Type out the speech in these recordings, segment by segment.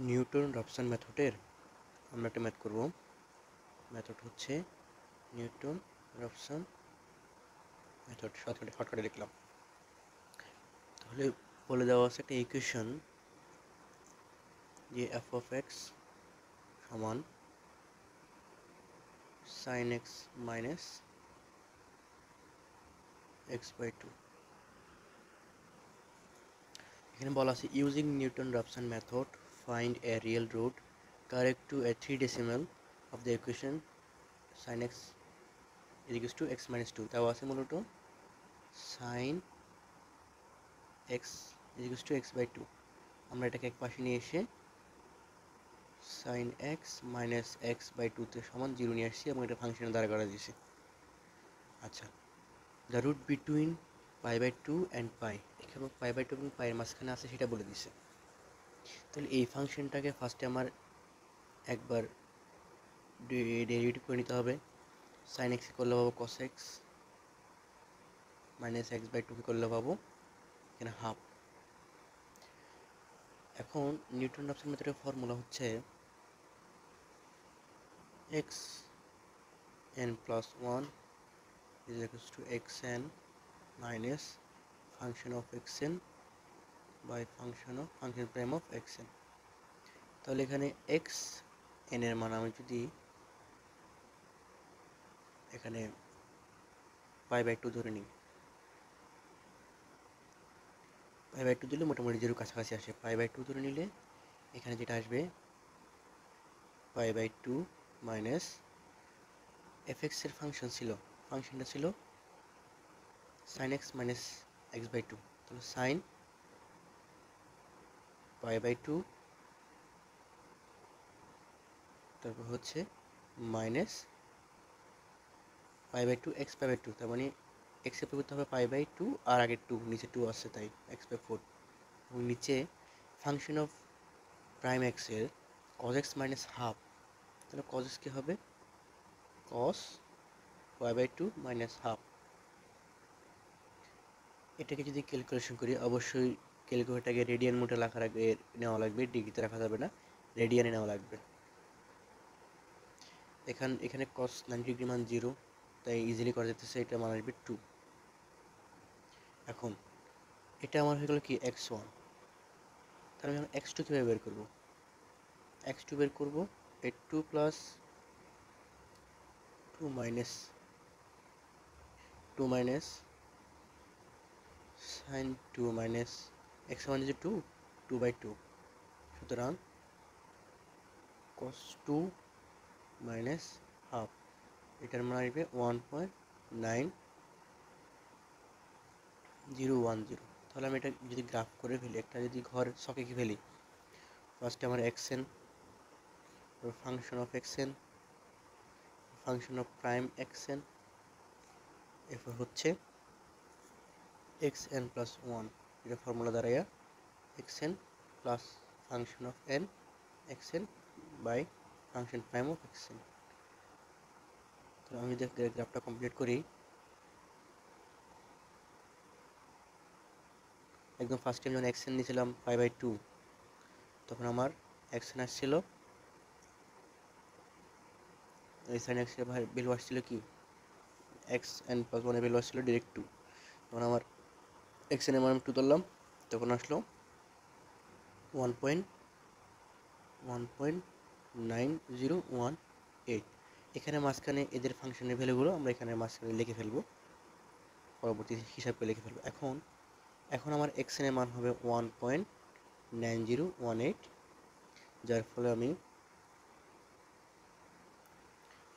Newton Raphson মেথডের আমরা একটা ম্যাথ করব। মেথড হচ্ছে নিউটন রবসন মেথড। শর্টকাটে লিখলাম। তাহলে বলে দেওয়া আছে একটা ইকুয়েশন যে এফ অফ এক্স সমান sine X minus X by two. এখানে বলা আছে using Newton Raphson method find a real root correct to a 3 decimal of the equation sin x is equals to x minus 2। দেওয়া আছে মূলত sin x is equals to x by 2। আমরা এটাকে এক পাশে নিয়ে এসে sin x minus x by 2 তে সমান 0 নিয়ে আসছি এবং এটা ফাংশনে দ্বারা করা দিয়েছি। আচ্ছা, the root between pi by 2 and pi, এখানে পাই বাই 2 এবং পাইয়ের মাঝখানে আছে সেটা বলে দিছে। তাহলে এই ফাংশনটাকে ফার্স্টে আমার একবার ডেরিভেটিভ করে নিতে হবে। sin x করলে পাবো cos x minus x by 2 করলে পাবো এখানে হাফ। এখন নিউটন রবসন মেথডের ফর্মুলা হচ্ছে x n plus 1 is equals to xn minus function of xn by function prime of xn। তাহলে এখানে x n এর মান আমি যদি এখানে পাই বাই 2 ধরে নিই, পাই বাই 2 দিলে মোটামুটি 0 কাছাকাছি আসে। পাই বাই 2 ধরে নিলে এখানে যেটা আসবে পাই বাই 2 মাইনাস fx এর ফাংশনটা ছিল sin x minus x by 2। তাহলে sin পাই বাই 2 তারপর হচ্ছে minus pi by 2 X pi by 2, তার মানে এক্সের পরিবর্তে হবে পাই বাই 2 আর আগে 2, নিচে 2 আসছে তাই এক্স বাই 4। এবং নিচে ফাংশন অফ প্রাইম এক্সের cos x মাইনাস হাফ, তাহলে cos x কী হবে cos pi by 2 minus half. এটাকে যদি ক্যালকুলেশন করি অবশ্যই ক্যালকুলেটারকে রেডিয়ান মোডে নেওয়া লাগবে, ডিগ্রিতে রাখা যাবে না, রেডিয়ানে নেওয়া লাগবে। এখানে cos 90 ডিগ্রি মান 0, তাই ইজিলি করা যেতেছে, এটা মান আসবে 2। এখন এটা আমার হয়ে গেল কি x1। তাহলে আমি x2 কীভাবে বের করবো? x2 বের করবো 2 plus 2 minus sine 2 minus x মান যে 2 বাই 2, সুতরাং cos 2 মাইনাস হাফ, এটার মান আসবে 1.9010। তাহলে আমি এটা যদি গ্রাফ করে ফেলি, একটা যদি ঘর ছকে কি ফেলি, ফার্স্টে আমার xn, function of xn, function of prime xn, এরপর হচ্ছে xn প্লাস 1, এটা ফর্মুলা দ্বারা xn plus function of n xn by function prime of xn। তো আমি যদি গ্রাফটা কমপ্লিট করি, একদম ফার্স্ট টাইম যখন xn নিয়েছিলাম পাই বাই 2, তখন আমার xn আসছিল, এই সাইন এক্স এর ভ্যালু আসছিল কি xn প্লাস 1 এর ভ্যালু আসছিল ডিরেক্ট 2। তখন আমার xn এর মান 2 ধরলাম, তখন আসলো 1.9018। এখানে মাঝখানে এদের ফাংশনের ভ্যালুগুলো আমরা এখানে মাঝখানে লিখে ফেলবো, পরবর্তী হিসাব করে লিখে ফেলবো। এখন আমার xn এর মান হবে 1.9018, যার ফলে আমি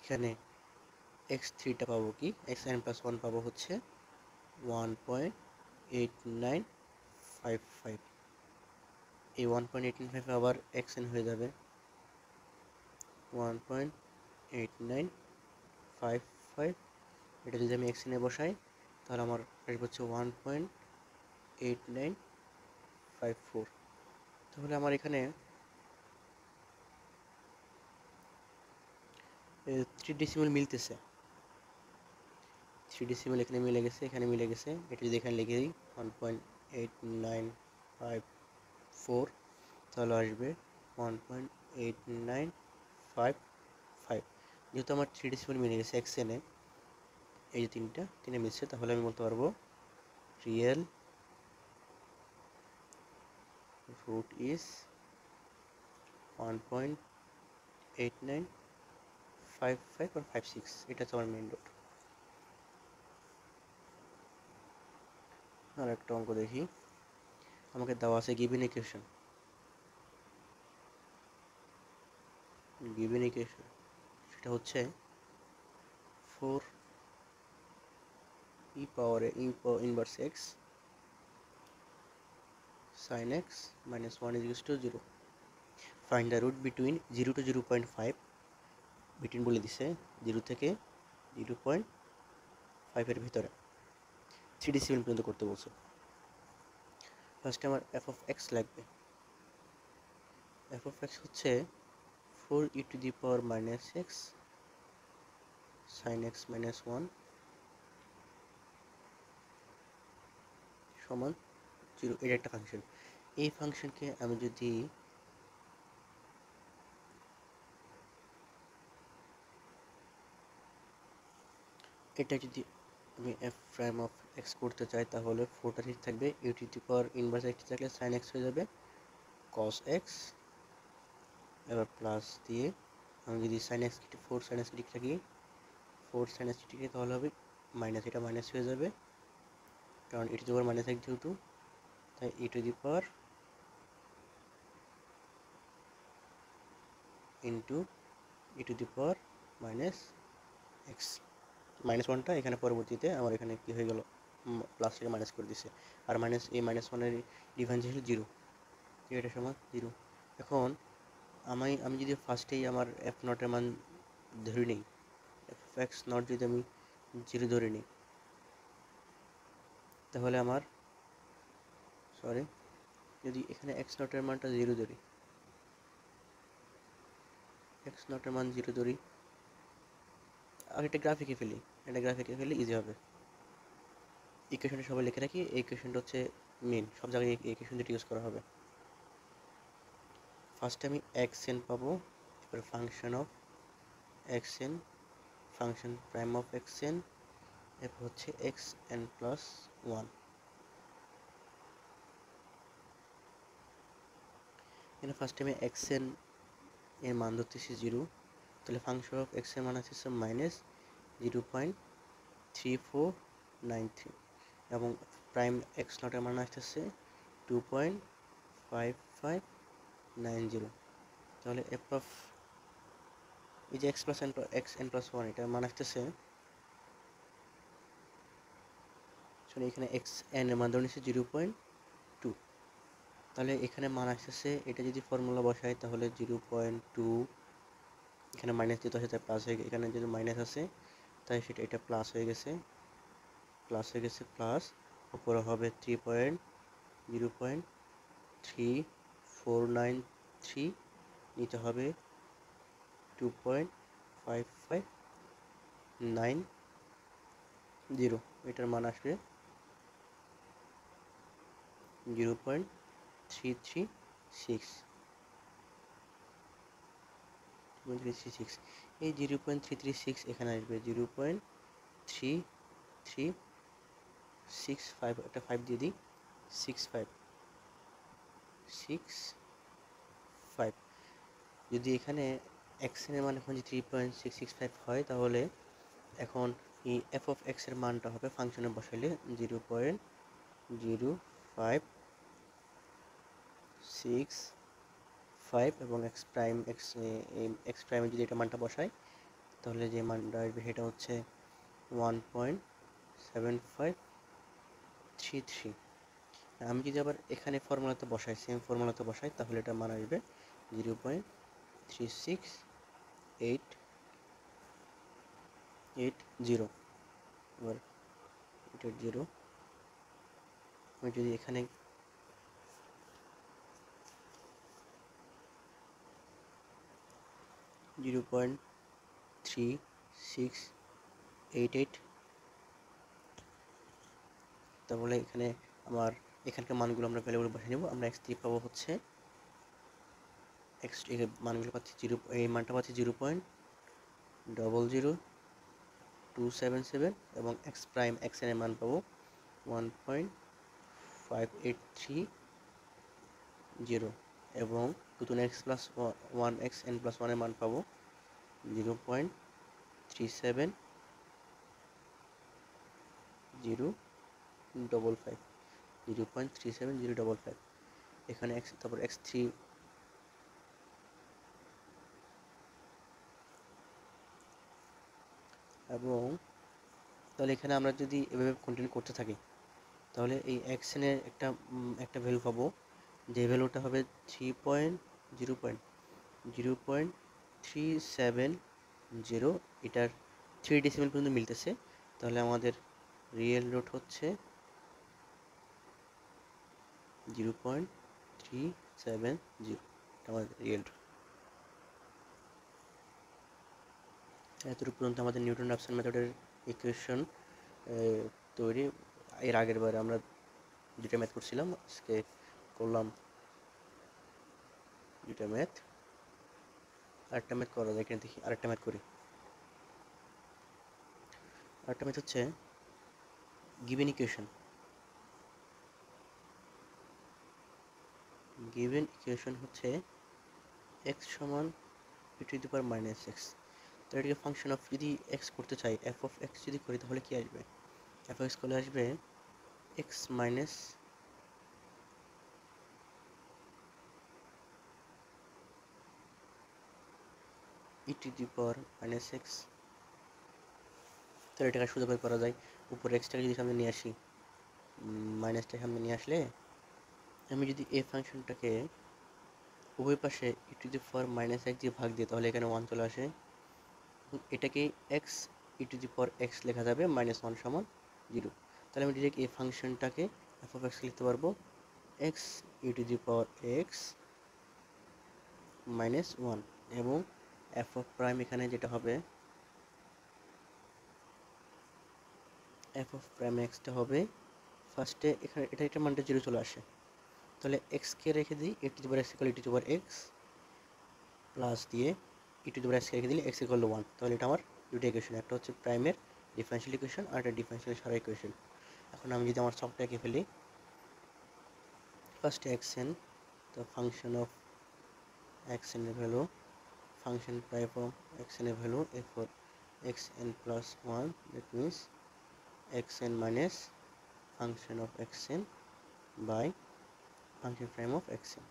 এখানে x3টা পাবো কি xn প্লাস 1 পাবো হচ্ছে 1.8955। এই 1.89 আবার xn হয়ে যাবে 1.8955। এটা যদি আমি xn এ বসাই তাহলে আমার আসবে হচ্ছে 1.8954। তাহলে আমার এখানে 3 ডেসিমাল মিলতেছে, 3 ডেসিমাল এখানে মিলে গেছে, এখানে মিলে গেছে। এটা যদি এখানে লিখে দিই 1.8954, তাহলে আসবে 1.8955। যেহেতু আমার 3 ডেসিমাল মিলে গেছে এক্সএনে, এই যে তিনে মিলছে, তাহলে আমি বলতে পারবো রিয়েল রুট ইজ 1.8955 or 56। এটা হচ্ছে আমার মেইন রুট। আর একটা অঙ্ক দেখি। আমাকে দেওয়া আছে গিভেন ইকুয়েশন সেটা হচ্ছে 4 e power inverse x sin x minus 1 is equals to 0। Find the root between 0 to 0.5। Between বলে দিছে 0 থেকে 0.5 এর ভিতরে 3 ডেসিমেল পর্যন্ত করতে বলছে। ফার্স্টে আমার এফ অফ এক্স লাগবে। এফ অফ এক্স হচ্ছে 4 e to the power minus x sin x minus 1 সমান 0। এটা একটা ফাংশন। এই ফাংশনকে আমি যদি আমি এফ প্রাইম অফ এক্স করতে চাই, তাহলে 4টা ঠিক থাকবে, e to the power inverse X থাকলে সাইন এক্স হয়ে যাবে কস এক্স। এবার প্লাস দিয়ে আমি যদি সাইন এক্স 4 সাইন এক্স ঠিক থাকি, 4 সাইন এক্স ঠিক তাহলে হবে মাইনাস, এটা মাইনাস হয়ে যাবে কারণ e to the power minus x যেহেতু, তাই e to the power into e to the power minus x. Minus ওয়ানটা এখানে পরবর্তীতে আমার এখানে কী হয়ে গেল, প্লাস থেকে মাইনাস করে দিছে। আর মাইনাস ওয়ানের ডিফারেন্স হলো 0, এটা সমান 0। এখন আমি যদি ফার্স্টেই আমার এফ নটের মান ধরে নিই, এফ এক্স নট যদি আমি 0 ধরে নিই, তাহলে আমার যদি এখানে এক্স নটের মানটা 0 ধরি, এক্স নটের মান 0 ধরি, আর এটা গ্রাফিকে ফেলি ইজি হবে। ইকুয়েশনটা সবাই লিখে রাখি, এই ইকুয়েশনটা হচ্ছে মেন, সব জায়গায় এই ইকুয়েশনটা ইউজ করা হবে। ফার্স্টে আমি এক্স এন পাবো, এবার function of x N, function prime of x N, এরপর হচ্ছে এক্স এন প্লাস 1। এখানে ফার্স্টে আমি এক্স এন এর মান ধরতেছি 0, তাহলে ফাংশন অফ এক্স এর মান আছে মাইনাস 0.3493 এবং প্রাইম এক্স নটের মান আসতেছে 2.5590। তাহলে এফ অফ এই যে এক্স এন প্লাস 1 এটার মান আসতেছে, এখানে এক্স এন এর মান ধরে নিচ্ছে 0.2, তাহলে এখানে মান আসতেছে, এটা যদি ফর্মুলা বসাই তাহলে 0.2, এখানে মাইনাস যেহেতু আছে তাই প্লাস হয়ে গেছে, এখানে যেহেতু মাইনাস আছে তাই সেটা এটা প্লাস হয়ে গেছে, প্লাস উপরে হবে 0.3493, নিতে হবে 2.5590, এটার মান আসবে 0.336। এই 0.336 এখানে আসবে 0.3365, একটা 5 দিয়ে দিই, 6565। যদি এখানে এক্স এর মান এখন 3.665 হয়, তাহলে এখন এই এফ অফ এক্স এর মানটা হবে ফাংশনে বসাইলে 0.0565 এবং এক্স প্রাইমে যদি এটা মানটা বসাই তাহলে যে মানটা আসবে সেটা হচ্ছে 1.7533। আমি যদি আবার এখানে ফর্মুলাতে বসাই, সেম ফর্মুলাতে বসাই, তাহলে এটা মান আসবে 0.3680। এবার এটা 0, আমি যদি এখানে zero point three six eight eight, তাহলে এখানে আমার এখানকার মানগুলো আমরা ভ্যালুগুলো বসে নেব। আমরা x3 পাবো হচ্ছে এক্স মানগুলো পাচ্ছি এই মানটা পাচ্ছি 0.00277 এবং এক্স প্রাইম এক্স এর মান পাবো 1.5830 এবং নতুন এক্স প্লাস 1 এর মান পাবো 0.37055 0.37055 এখানে এক্স, তারপর x3 এবং তাহলে এখানে আমরা যদি এভাবে কন্টিনিউ করতে থাকি তাহলে এই এক্সএন এর একটা ভ্যালু পাবো, যে ভ্যালুটা হবে 0.370, এটার 3 ডেসিমেল পর্যন্ত মিলতেছে। তাহলে আমাদের রিয়েল রুট হচ্ছে 0.370, আমাদের রিয়েল রুট। এতটুকু পর্যন্ত আমাদের নিউটন রাপসন মেথডের ইকুয়েশন তৈরি। এর আগের বারে আমরা দুটা ম্যাথ করছিলাম, আজকে করলাম দুটা ম্যাথ। আরেকটা ম্যাথ করা যায় এখানে, দেখি আরেকটা ম্যাথ করি। আরেকটা ম্যাথ হচ্ছে গিভেন ইকুয়েশন হচ্ছে x সমান e two the power minus x. তো এটাকে ফাংশন অফ, যদি x করতে চাই, f অফ x যদি করি তাহলে কি আসবে? f অফ x করলে আসবে x minus e two the power minus x. তাহলে এটাকে সোজাভাবে করা যায়, উপরে এক্সটাকে যদি সামনে নিয়ে আসি, মাইনাসটা সামনে নিয়ে আসলে আমি যদি এই ফাংশনটাকে উভয় পাশে e two the power minus x দিয়ে ভাগ দিই তাহলে এখানে 1 চলে আসে। এটাকে x e two the power x লেখা যাবে, -1 সমান 0। তাহলে আমি ডিরেক্ট এই ফাংশনটাকে f অফ x লিখতে পারবো x e two the power x -1 এবং f অফ প্রাইম এখানে যেটা হবে f অফ প্রাইম এক্সটা হবে ফার্স্টে এখানে এটা মানটা 0 চলে আসে। তাহলে x কে রেখে দিই e two the power x equal e two the power x plus দিয়ে e two the power x কে রেখে দিলে x ইকুয়াল 1। তাহলে এটা আমার দুটো ইকুয়েশন, একটা হচ্ছে প্রাইমের ডিফারেনশিয়াল ইকুয়েশন আর একটা ডিফারেনশিয়াল সারা ইকুয়েশন। এখন আমি যদি আমার সবটা এঁকে ফেলি, ফার্স্টে xn, the function of xn এর value, function type of xn এর value f for xn plus 1, that means xn minus function of xn by function prime of xn.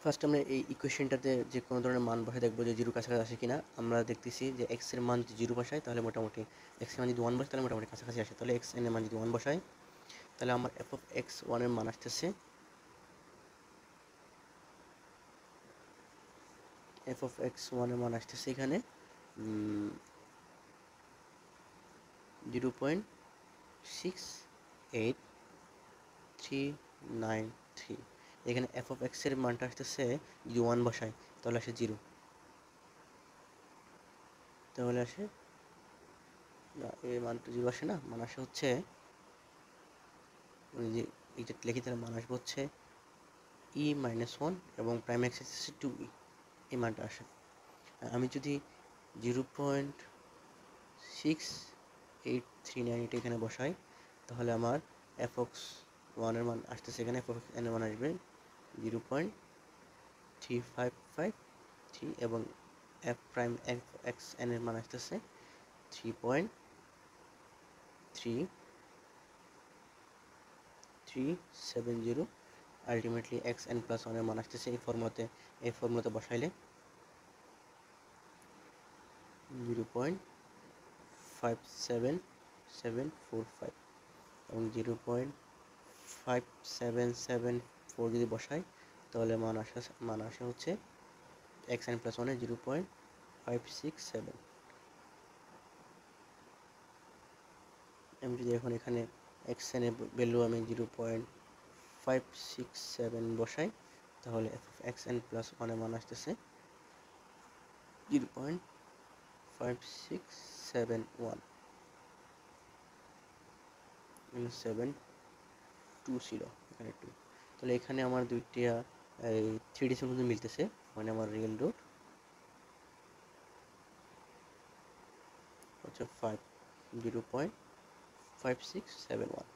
First আমরা এই ইকুয়েশনটাতে যে কোনো ধরনের মান বসায় দেখবো যে জিরো কাছাকাছি আসে কিনা। আমরা দেখতেছি যে এক্স এর মান যদি জিরো বসায় তাহলে মোটামুটি, এক্স এর মান যদি 1 বসায় তাহলে মোটামুটি কাছাকাছি আসে। তাহলে এক্স এর মান যদি 1 বসায় তাহলে আমার এফ অফ এক্স 1 এর মান আসতেছে এফ অফ এক্স 1 এর মান আসতেছে এখানে 0.68393। এখানে এফ অফ এক্স এর মানটা আসতেছে, যদি 1 বসায় তাহলে আসে 0, তাহলে আসে না, এর মানটা 0 আসে না, মান আসে হচ্ছে যে এইটা লিখি, তাহলে মান আসবে হচ্ছে e-1 এবং প্রাইম এক্স আসছে 2e, এই মানটা আসে। আমি যদি 0.6839 এটা এখানে বসাই তাহলে আমার এফ অক্স 1 এর মান আসতেছে, এখানে এফ অক্স এন এর মান আসবে 0.3553 এবং এফ প্রাইম এক্স এন এর মান আসতেছে 3.3370। আলটিমেটলি এক্স এন প্লাস 1 এর মান আসতেছে এই ফর্মুলাতে বসাইলে 0.57745 এবং 0.5774 যদি বসাই তাহলে মান আসে হচ্ছে এক্স এন প্লাস 1 0.567। আমি যদি এখন এখানে এক্স এন এর ভ্যালু আমি 0.567 বসাই তাহলে এক্স এন প্লাস 1 এর মান আসতেছে 0.5671 7 টু ছিল, এখানে টু, তাহলে এখানে আমার দুইটা এই 3 ডিসিমাল মধ্যে মিলতেছে, মানে আমার রিয়েল রুট হচ্ছে 5, 0.5671।